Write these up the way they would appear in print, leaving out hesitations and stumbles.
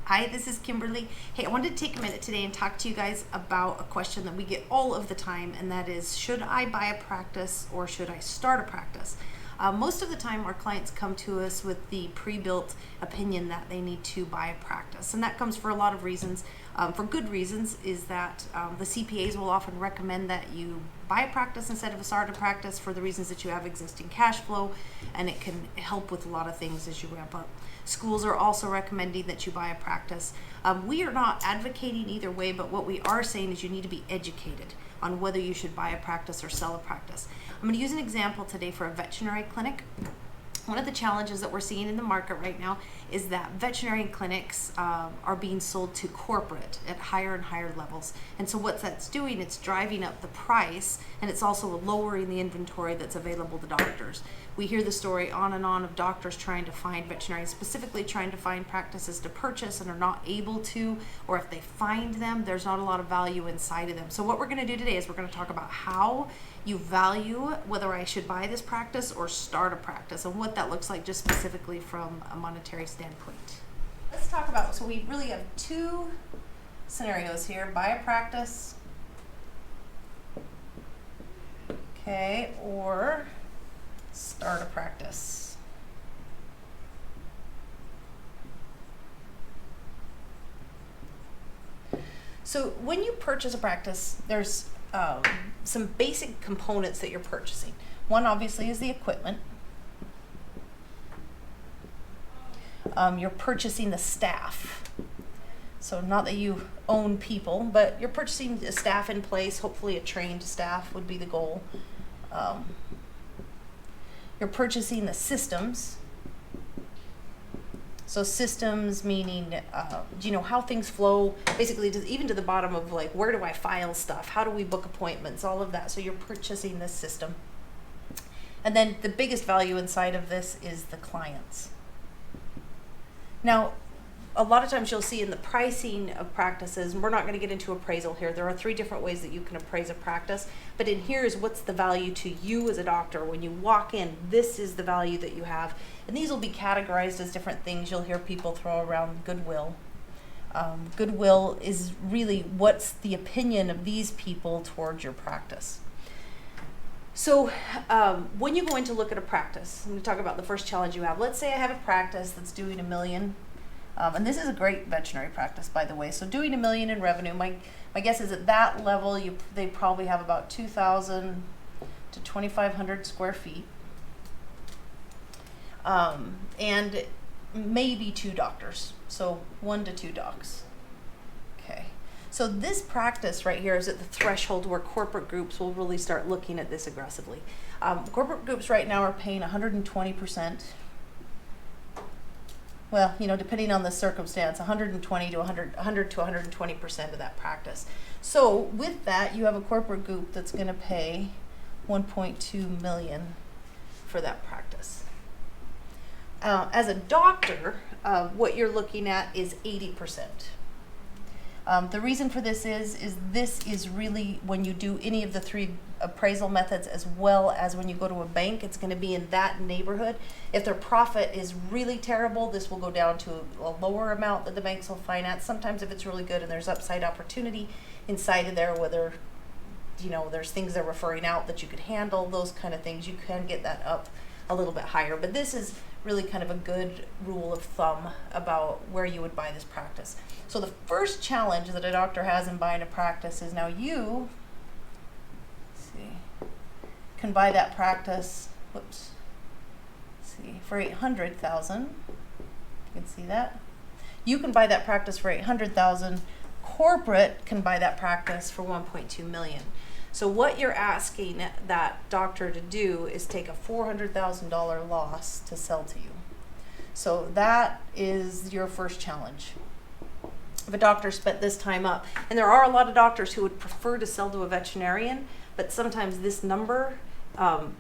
Hi, this is Kimberly. Hey, I wanted to take a minute today and talk to you guys about a question that we get all of the time, and that is, should I buy a practice or should I start a practice? Most of the time our clients come to us with the pre-built opinion that they need to buy a practice, and that comes for a lot of reasons. For good reasons is that the CPAs will often recommend that you buy a practice instead of a start a practice for the reasons that you have existing cash flow, and it can help with a lot of things as you ramp up. Schools are also recommending that you buy a practice. We are not advocating either way, but what we are saying is you need to be educated on whether you should buy a practice or sell a practice. I'm going to use an example today for a veterinary clinic. One of the challenges that we're seeing in the market right now is that veterinary clinics are being sold to corporate at higher and higher levels. And so what that's doing, it's driving up the price, and it's also lowering the inventory that's available to doctors. We hear the story on and on of doctors trying to find veterinarians, specifically trying to find practices to purchase and are not able to, or if they find them, there's not a lot of value inside of them. So what we're going to do today is we're going to talk about how you value whether I should buy this practice or start a practice, and what that looks like just specifically from a monetary standpoint. Let's talk about, so we really have two scenarios here: buy a practice, okay, or start a practice. So when you purchase a practice, there's some basic components that you're purchasing. One obviously is the equipment. You're purchasing the staff. So not that you own people, but you're purchasing a staff in place. Hopefully a trained staff would be the goal. You're purchasing the systems. So systems meaning, how things flow, basically even to the bottom of like, where do I file stuff? How do we book appointments? All of that. So you're purchasing this system. And then the biggest value inside of this is the clients. Now, a lot of times you'll see in the pricing of practices, and we're not going to get into appraisal here. There are 3 different ways that you can appraise a practice, but in here is what's the value to you as a doctor. When you walk in, this is the value that you have. And these will be categorized as different things. You'll hear people throw around goodwill. Goodwill is really what's the opinion of these people towards your practice. So when you go in to look at a practice, I'm going to talk about the first challenge you have. Let's say I have a practice that's doing $1 million. And this is a great veterinary practice, by the way. So doing $1 million in revenue, my guess is at that level, they probably have about 2,000 to 2,500 square feet. And maybe 2 doctors. So 1 to 2 docs. Okay. So this practice right here is at the threshold where corporate groups will really start looking at this aggressively. Corporate groups right now are paying 120%. Well, depending on the circumstance, 120 to 100 to 120% of that practice. So with that, you have a corporate group that's going to pay $1.2 million for that practice. As a doctor, what you're looking at is 80%. The reason for this is really when you do any of the 3 appraisal methods, as well as when you go to a bank, it's going to be in that neighborhood. If their profit is really terrible, this will go down to a lower amount that the banks will finance. Sometimes if it's really good and there's upside opportunity inside of there, whether there's things they're referring out that you could handle, those kind of things, you can get that up a little bit higher. But this is really kind of a good rule of thumb about where you would buy this practice. So the first challenge that a doctor has in buying a practice is now you can buy that practice, for $800,000. You can see that. You can buy that practice for $800,000. Corporate can buy that practice for $1.2 million. So what you're asking that doctor to do is take a $400,000 loss to sell to you. So that is your first challenge. If a doctor spent this time up, and there are a lot of doctors who would prefer to sell to a veterinarian, but sometimes this number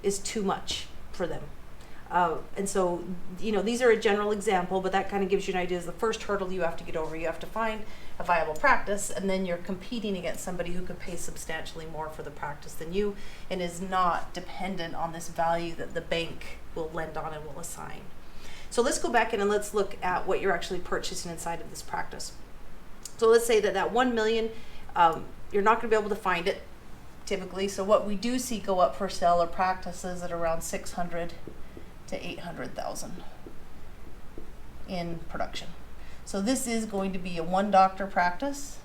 is too much for them. And so, these are a general example, but that kind of gives you an idea. Is the first hurdle you have to get over. You have to find a viable practice, and then you're competing against somebody who could pay substantially more for the practice than you, and is not dependent on this value that the bank will lend on and will assign. So let's go back in and let's look at what you're actually purchasing inside of this practice. So let's say that 1 million, you're not going to be able to find it typically. So what we do see go up for sale are practices at around 600 to 800,000 in production. So this is going to be a 1 doctor practice,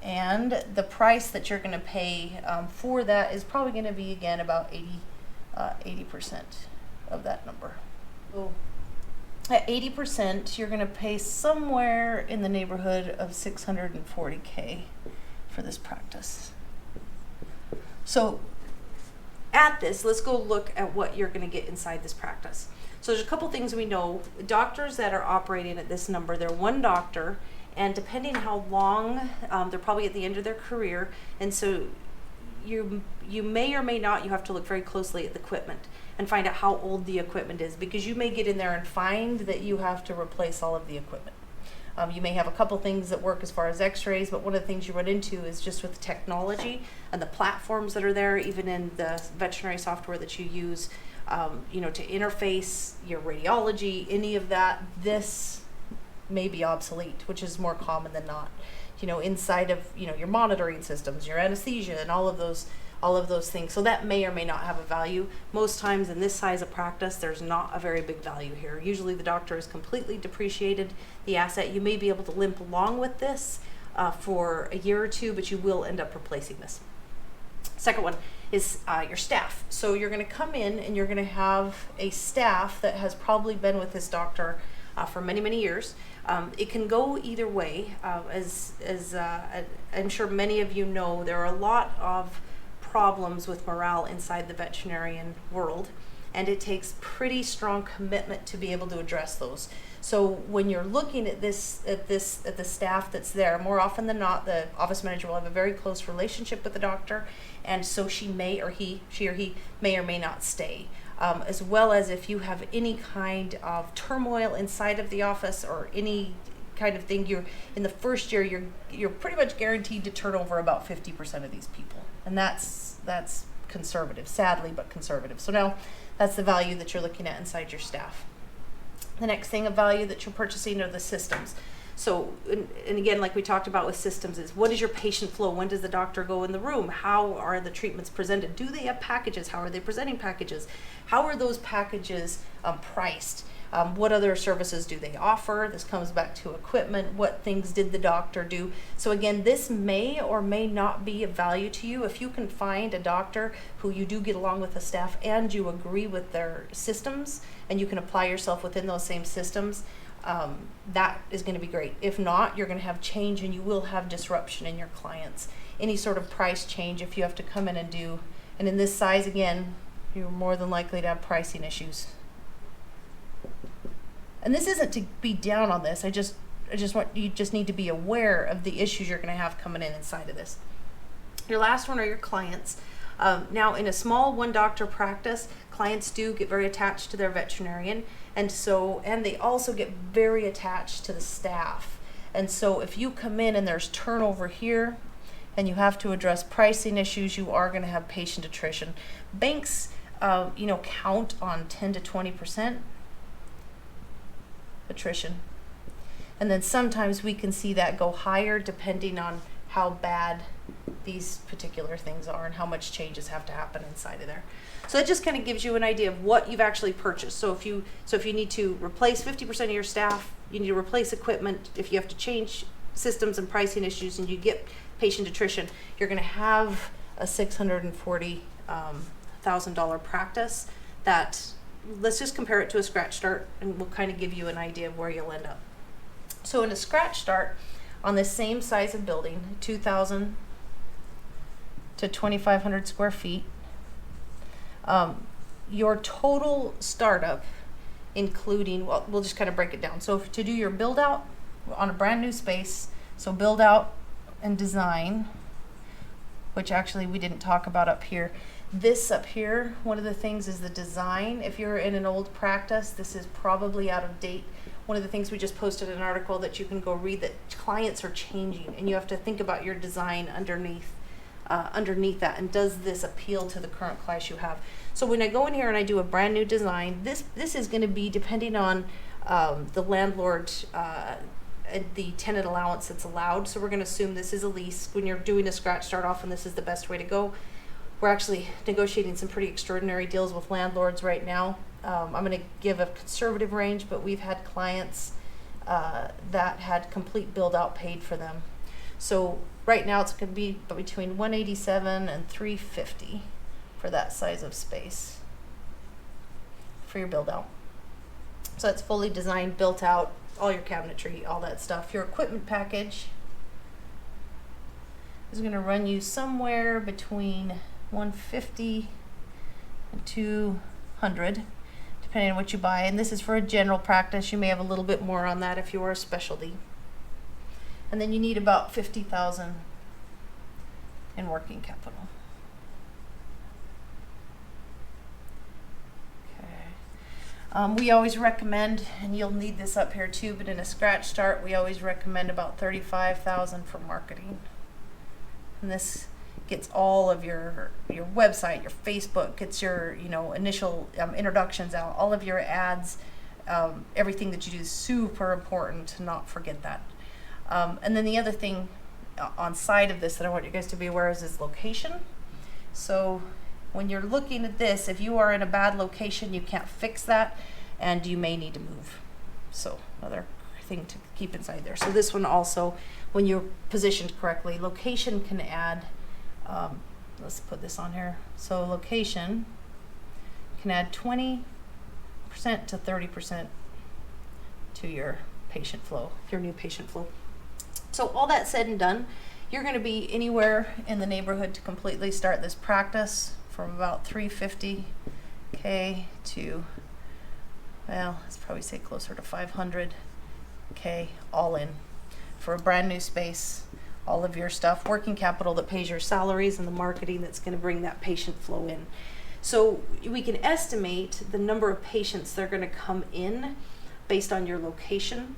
and the price that you're going to pay for that is probably going to be, again, about 80% of that number. So at 80%, you're going to pay somewhere in the neighborhood of $640K for this practice. So at this, let's go look at what you're going to get inside this practice. So there's a couple things we know. Doctors that are operating at this number, they're 1 doctor, and depending how long, they're probably at the end of their career, and so you may or may not, you have to look very closely at the equipment and find out how old the equipment is, because you may get in there and find that you have to replace all of the equipment. You may have a couple things that work as far as x-rays, but one of the things you run into is just with technology and the platforms that are there, even in the veterinary software that you use, to interface your radiology, any of that, this may be obsolete, which is more common than not. Inside of, your monitoring systems, your anesthesia, and all of those things. So that may or may not have a value. Most times in this size of practice, there's not a very big value here. Usually the doctor has completely depreciated the asset. You may be able to limp along with this for a year or two, but you will end up replacing this. Second one is your staff. So you're going to come in and you're going to have a staff that has probably been with this doctor for many, many years. It can go either way. As I'm sure many of you know, there are a lot of problems with morale inside the veterinarian world, and it takes pretty strong commitment to be able to address those. So when you're looking at the staff that's there, more often than not, the office manager will have a very close relationship with the doctor, and so she or he may or may not stay. As well as if you have any kind of turmoil inside of the office or any kind of thing, you're in the first year, you're pretty much guaranteed to turn over about 50% of these people, and that's conservative, sadly, but conservative. So now that's the value that you're looking at inside your staff. The next thing of value that you're purchasing are the systems. So, and again, like we talked about with systems, is what is your patient flow? When does the doctor go in the room? How are the treatments presented? Do they have packages? How are they presenting packages? How are those packages priced? What other services do they offer? This comes back to equipment. What things did the doctor do? So again, this may or may not be of value to you. If you can find a doctor who you do get along with the staff and you agree with their systems and you can apply yourself within those same systems, that is going to be great. If not, you're going to have change and you will have disruption in your clients. Any sort of price change, if you have to come in and do, and in this size, again, you're more than likely to have pricing issues. And this isn't to be down on this. I just want you just need to be aware of the issues you're going to have coming in inside of this. Your last one are your clients. Now, in a small 1 doctor practice, clients do get very attached to their veterinarian, and they also get very attached to the staff. And so if you come in and there's turnover here and you have to address pricing issues, you are going to have patient attrition. Banks count on 10 to 20% attrition, and then sometimes we can see that go higher depending on how bad these particular things are and how much changes have to happen inside of there. So that just kind of gives you an idea of what you've actually purchased. So if you need to replace 50% of your staff, you need to replace equipment, if you have to change systems and pricing issues and you get patient attrition, you're going to have a $640,000 practice. That, let's just compare it to a scratch start and we'll kind of give you an idea of where you'll end up. So in a scratch start on the same size of building, 2,000 to 2,500 square feet, your total startup, including, well, we'll just kind of break it down. So to do your build out on a brand new space, so build out and design, which actually we didn't talk about up here. This up here, one of the things is the design. If you're in an old practice, this is probably out of date. One of the things we just posted an article that you can go read, that clients are changing and you have to think about your design underneath underneath that, and does this appeal to the current class you have? So when I go in here and I do a brand new design, this is going to be depending on the landlord and the tenant allowance that's allowed. So we're going to assume this is a lease. When you're doing a scratch start off, and this is the best way to go. We're actually negotiating some pretty extraordinary deals with landlords right now. I'm going to give a conservative range, but we've had clients that had complete build out paid for them. So right now it's going to be between 187 and 350 for that size of space for your build out. So it's fully designed, built out, all your cabinetry, all that stuff. Your equipment package is going to run you somewhere between 150 and 200, depending on what you buy. And this is for a general practice. You may have a little bit more on that if you are a specialty. And then you need about 50,000 in working capital. We always recommend, and you'll need this up here too, but in a scratch start, we always recommend about 35,000 for marketing. And this gets all of your website, your Facebook, gets your initial introductions out, all of your ads, everything that you do is super important to not forget that. And then the other thing on side of this that I want you guys to be aware of is location. So when you're looking at this, if you are in a bad location, you can't fix that, and you may need to move. So another thing to keep inside there. So this one also, when you're positioned correctly, location can add, let's put this on here. So location can add 20% to 30% to your patient flow, your new patient flow. So all that said and done, you're going to be anywhere in the neighborhood to completely start this practice from about 350K to, well, let's probably say closer to 500K all in for a brand new space, all of your stuff, working capital that pays your salaries, and the marketing that's going to bring that patient flow in. So we can estimate the number of patients that are going to come in based on your location.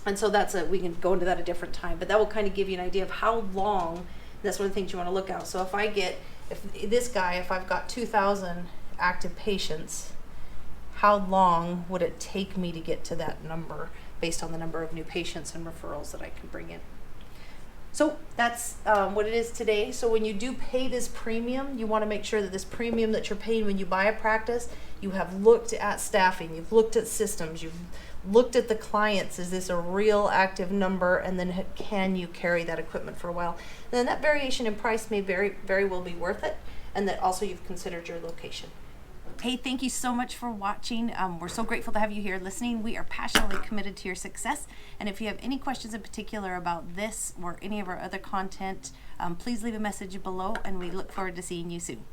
And so we can go into that a different time, but that will kind of give you an idea of how long. That's one of the things you want to look at. So if I've got 2,000 active patients, how long would it take me to get to that number based on the number of new patients and referrals that I can bring in? So that's what it is today. So when you do pay this premium, you want to make sure that this premium that you're paying when you buy a practice, you have looked at staffing, you've looked at systems, you've looked at the clients. Is this a real active number? And then can you carry that equipment for a while? And then that variation in price may very well be worth it, and that also you've considered your location. Hey, thank you so much for watching. We're so grateful to have you here listening. We are passionately committed to your success. And if you have any questions in particular about this or any of our other content, please leave a message below, and we look forward to seeing you soon.